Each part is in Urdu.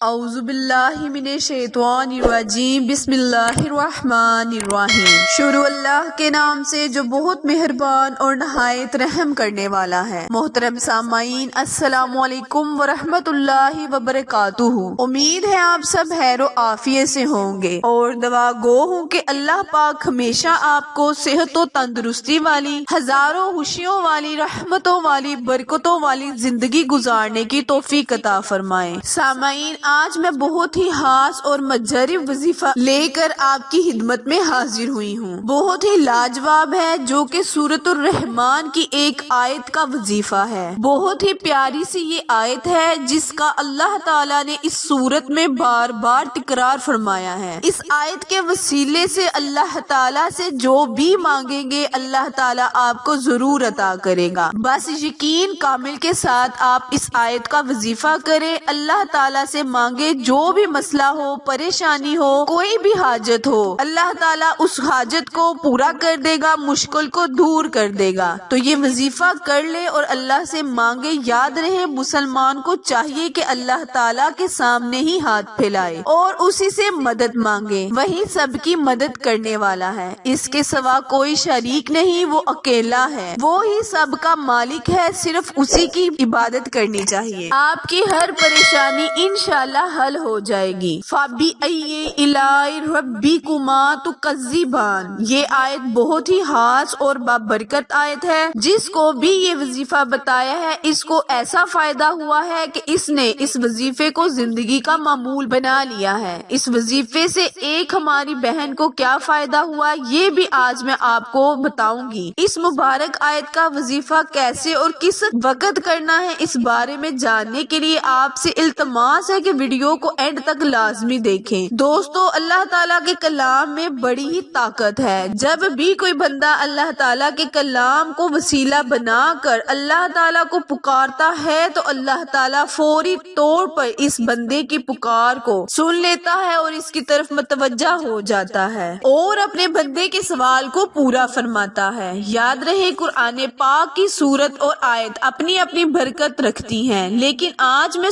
اعوذ باللہ من الشیطان الرجیم بسم اللہ الرحمن الرحیم۔ شروع اللہ کے نام سے جو بہت مہربان اور نہایت رحم کرنے والا ہے۔ محترم سامعین، السلام علیکم ورحمۃ اللہ وبرکاتہ۔ امید ہے آپ سب خیر و عافیت سے ہوں گے اور دعا گو ہوں کہ اللہ پاک ہمیشہ آپ کو صحت و تندرستی والی، ہزاروں خوشیوں والی، رحمتوں والی، برکتوں والی زندگی گزارنے کی توفیق عطا فرمائے۔ سامعین، آج میں بہت ہی خاص اور مجرب وظیفہ لے کر آپ کی خدمت میں حاضر ہوئی ہوں۔ بہت ہی لاجواب ہے، جو کہ سورۃ الرحمن کی ایک آیت کا وظیفہ ہے۔ بہت ہی پیاری سی یہ آیت ہے جس کا اللہ تعالیٰ نے اس سورت میں بار بار تکرار فرمایا ہے۔ اس آیت کے وسیلے سے اللہ تعالیٰ سے جو بھی مانگیں گے اللہ تعالیٰ آپ کو ضرور عطا کرے گا۔ بس یقین کامل کے ساتھ آپ اس آیت کا وظیفہ کریں، اللہ تعالیٰ سے مانگے، جو بھی مسئلہ ہو، پریشانی ہو، کوئی بھی حاجت ہو، اللہ تعالیٰ اس حاجت کو پورا کر دے گا، مشکل کو دور کر دے گا۔ تو یہ وظیفہ کر لے اور اللہ سے مانگے۔ یاد رہے، مسلمان کو چاہیے کہ اللہ تعالیٰ کے سامنے ہی ہاتھ پھیلائے اور اسی سے مدد مانگے، وہی سب کی مدد کرنے والا ہے، اس کے سوا کوئی شریک نہیں، وہ اکیلا ہے، وہ ہی سب کا مالک ہے، صرف اسی کی عبادت کرنی چاہیے۔ آپ کی ہر پریشانی انشاءاللہ حل ہو جائے گی۔ فَبِأَيِّ آلاءِ رَبِّكُمَا تُكَذِّبَانِ، یہ آیت بہت ہی خاص اور بابرکت آیت ہے۔ جس کو بھی یہ وظیفہ بتایا ہے، اس کو ایسا فائدہ ہوا ہے کہ اس نے اس وظیفے کو زندگی کا معمول بنا لیا ہے۔ اس وظیفے سے ایک ہماری بہن کو کیا فائدہ ہوا، یہ بھی آج میں آپ کو بتاؤں گی۔ اس مبارک آیت کا وظیفہ کیسے اور کس وقت کرنا ہے، اس بارے میں جاننے کے لیے آپ سے التماس ہے کہ ویڈیو کو اینڈ تک لازمی دیکھیں۔ دوستو، اللہ تعالیٰ کے کلام میں بڑی ہی طاقت ہے۔ جب بھی کوئی بندہ اللہ تعالیٰ کے کلام کو وسیلہ بنا کر اللہ تعالیٰ کو پکارتا ہے تو اللہ تعالیٰ فوری طور پر اس بندے کی پکار کو سن لیتا ہے اور اس کی طرف متوجہ ہو جاتا ہے اور اپنے بندے کے سوال کو پورا فرماتا ہے۔ یاد رہے، قرآن پاک کی سورت اور آیت اپنی اپنی برکت رکھتی ہیں، لیکن آج میں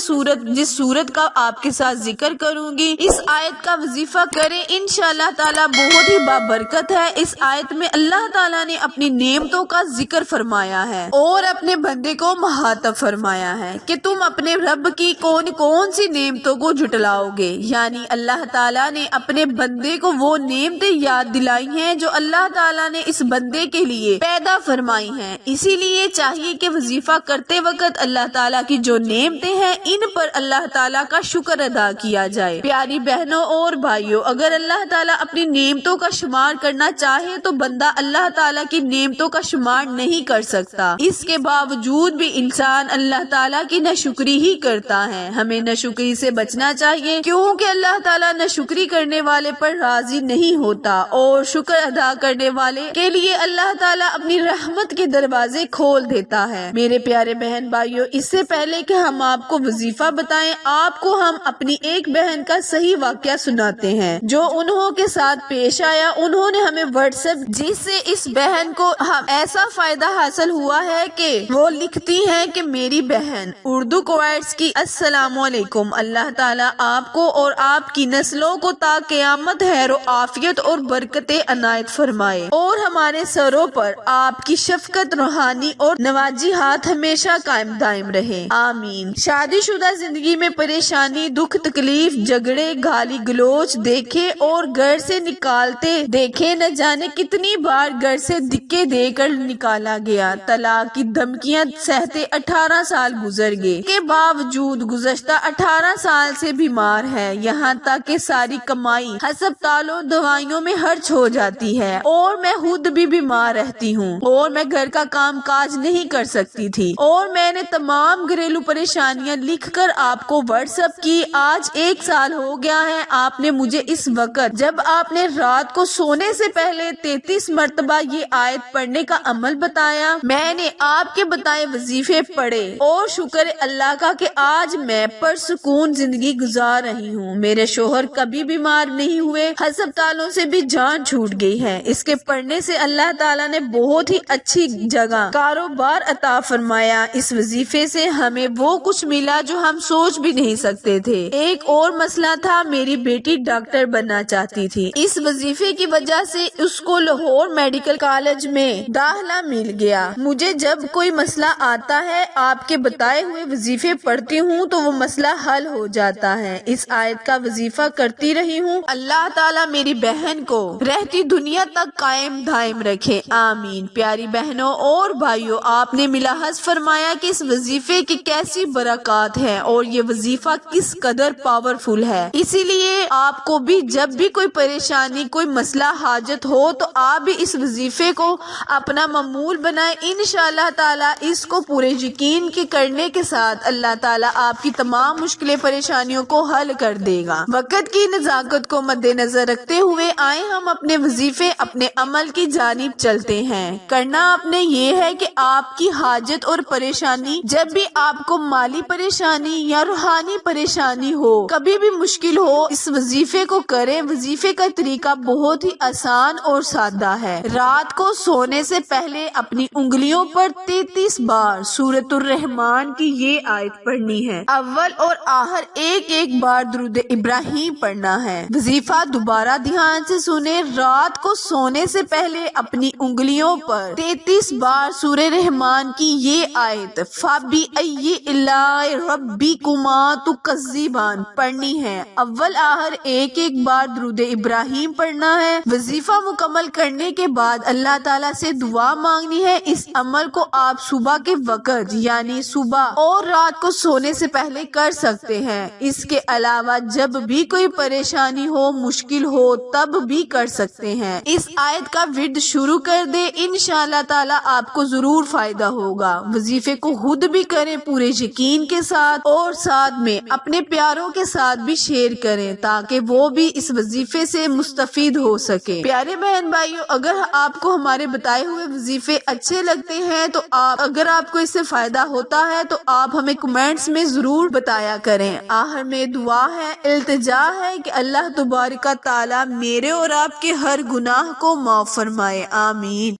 جس سورت کا آپ کے ساتھ ذکر کروں گی، اس آیت کا وظیفہ کریں، انشاءاللہ تعالیٰ بہت ہی بابرکت ہے۔ اس آیت میں اللہ تعالیٰ نے اپنی نعمتوں کا ذکر فرمایا ہے اور اپنے بندے کو مخاطب فرمایا ہے کہ تم اپنے رب کی کون کون سی نعمتوں کو جھٹلاؤ گے۔ یعنی اللہ تعالیٰ نے اپنے بندے کو وہ نعمتیں یاد دلائی ہیں جو اللہ تعالیٰ نے اس بندے کے لیے پیدا فرمائی ہیں۔ اسی لیے چاہیے کہ وظیفہ کرتے وقت اللہ تعالیٰ کی جو نعمتیں ہیں ان پر اللہ تعالیٰ کا شکر ادا کیا جائے۔ پیاری بہنوں اور بھائیوں، اگر اللہ تعالیٰ اپنی نعمتوں کا شمار کرنا چاہے تو بندہ اللہ تعالیٰ کی نعمتوں کا شمار نہیں کر سکتا۔ اس کے باوجود بھی انسان اللہ تعالیٰ کی ناشکری ہی کرتا ہے۔ ہمیں ناشکری سے بچنا چاہیے، کیونکہ اللہ تعالیٰ ناشکری کرنے والے پر راضی نہیں ہوتا اور شکر ادا کرنے والے کے لیے اللہ تعالیٰ اپنی رحمت کے دروازے کھول دیتا ہے۔ میرے پیارے بہن بھائیوں، اس سے پہلے کہ ہم آپ کو وظیفہ بتائیں، آپ کو ہم اپنی ایک بہن کا صحیح واقعہ سناتے ہیں جو انہوں کے ساتھ پیش آیا۔ انہوں نے ہمیں واٹس ایپ، جس سے اس بہن کو ایسا فائدہ حاصل ہوا ہے کہ وہ لکھتی ہیں کہ میری بہن اردو کوائٹس کی، السلام علیکم، اللہ تعالیٰ آپ کو اور آپ کی نسلوں کو تا قیامت خیر و عافیت اور برکت عنایت فرمائے اور ہمارے سروں پر آپ کی شفقت، روحانی اور نوازی ہاتھ ہمیشہ قائم دائم رہے، آمین۔ شادی شدہ زندگی میں پریشانی، دکھ، تکلیف، جھگڑے، گالی گلوچ دیکھے اور گھر سے نکالتے دیکھے، نہ جانے کتنی بار گھر سے دھکے دے کر نکالا گیا، طلاق کی دھمکیاں سہتے 18 سال گزر گئے، کے باوجود گزشتہ 18 سال سے بیمار ہے، یہاں تک کہ ساری کمائی ہسپتالوں دوائیوں میں خرچ ہو جاتی ہے اور میں خود بھی بیمار رہتی ہوں اور میں گھر کا کام کاج نہیں کر سکتی تھی اور میں نے تمام گھریلو پریشانیاں لکھ کر آپ کو واٹس ایپ کی۔ آج 1 سال ہو گیا ہے، آپ نے مجھے اس وقت، جب آپ نے رات کو سونے سے پہلے 33 مرتبہ یہ آیت پڑھنے کا عمل بتایا، میں نے آپ کے بتائے وظیفے پڑھے اور شکر اللہ کا کہ آج میں پرسکون زندگی گزار رہی ہوں۔ میرے شوہر کبھی بیمار نہیں ہوئے، ہسپتالوں سے بھی جان چھوٹ گئی ہے۔ اس کے پڑھنے سے اللہ تعالیٰ نے بہت ہی اچھی جگہ کاروبار عطا فرمایا۔ اس وظیفے سے ہمیں وہ کچھ ملا جو ہم سوچ بھی نہیں سکتے۔ سکتے تھے۔ ایک اور مسئلہ تھا، میری بیٹی ڈاکٹر بننا چاہتی تھی۔ اس وظیفے کی وجہ سے اس کو لاہور میڈیکل کالج میں داخلہ مل گیا۔ مجھے جب کوئی مسئلہ آتا ہے آپ کے بتائے ہوئے وظیفے پڑھتی ہوں تو وہ مسئلہ حل ہو جاتا ہے۔ اس آیت کا وظیفہ کرتی رہی ہوں۔ اللہ تعالیٰ میری بہن کو رہتی دنیا تک قائم دائم رکھے، آمین۔ پیاری بہنوں اور بھائیوں، آپ نے ملاحظ فرمایا کہ اس وظیفے کی کیسی برکات ہے اور یہ وظیفہ کس قدر پاورفل ہے۔ اسی لیے آپ کو بھی جب بھی کوئی پریشانی، کوئی مسئلہ، حاجت ہو تو آپ بھی اس وظیفے کو اپنا معمول بنائیں۔ انشاءاللہ تعالیٰ اس کو پورے یقین کے کرنے کے ساتھ اللہ تعالیٰ آپ کی تمام مشکلیں، پریشانیوں کو حل کر دے گا۔ وقت کی نزاکت کو مد نظر رکھتے ہوئے آئیں ہم اپنے وظیفے، اپنے عمل کی جانب چلتے ہیں۔ کرنا آپ نے یہ ہے کہ آپ کی حاجت اور پریشانی، جب بھی آپ کو مالی پریشانی یا روحانی پریشانی ہو، کبھی بھی مشکل ہو، اس وظیفے کو کریں۔ وظیفے کا طریقہ بہت ہی آسان اور سادہ ہے۔ رات کو سونے سے پہلے اپنی انگلیوں پر 33 بار سورۃ الرحمن کی یہ آیت پڑھنی ہے۔ اول اور آخر ایک ایک بار درود ابراہیم پڑھنا ہے۔ وظیفہ دوبارہ دھیان سے سنیں۔ رات کو سونے سے پہلے اپنی انگلیوں پر 33 بار سورہ رحمان کی یہ آیت فَبِأَيِّ آلَاءِ رَبِّكُمَا تُكَذِّبَانِ پڑھنی ہے۔ اول آخر ایک ایک بار درود ابراہیم پڑھنا ہے۔ وظیفہ مکمل کرنے کے بعد اللہ تعالیٰ سے دعا مانگنی ہے۔ اس عمل کو آپ صبح کے وقت یعنی صبح اور رات کو سونے سے پہلے کر سکتے ہیں۔ اس کے علاوہ جب بھی کوئی پریشانی ہو، مشکل ہو، تب بھی کر سکتے ہیں۔ اس آیت کا ورد شروع کر دیں، انشاءاللہ تعالیٰ آپ کو ضرور فائدہ ہوگا۔ وظیفے کو خود بھی کریں پورے یقین کے ساتھ، اور ساتھ میں اپنے پیاروں کے ساتھ بھی شیئر کریں تاکہ وہ بھی اس وظیفے سے مستفید ہو سکے۔ پیارے بہن بھائیوں، اگر آپ کو ہمارے بتائے ہوئے وظیفے اچھے لگتے ہیں تو اگر آپ کو اس سے فائدہ ہوتا ہے تو آپ ہمیں کمنٹس میں ضرور بتایا کریں۔ آخر میں دعا ہے، التجا ہے کہ اللہ تبارک و تعالیٰ میرے اور آپ کے ہر گناہ کو معاف فرمائے، آمین۔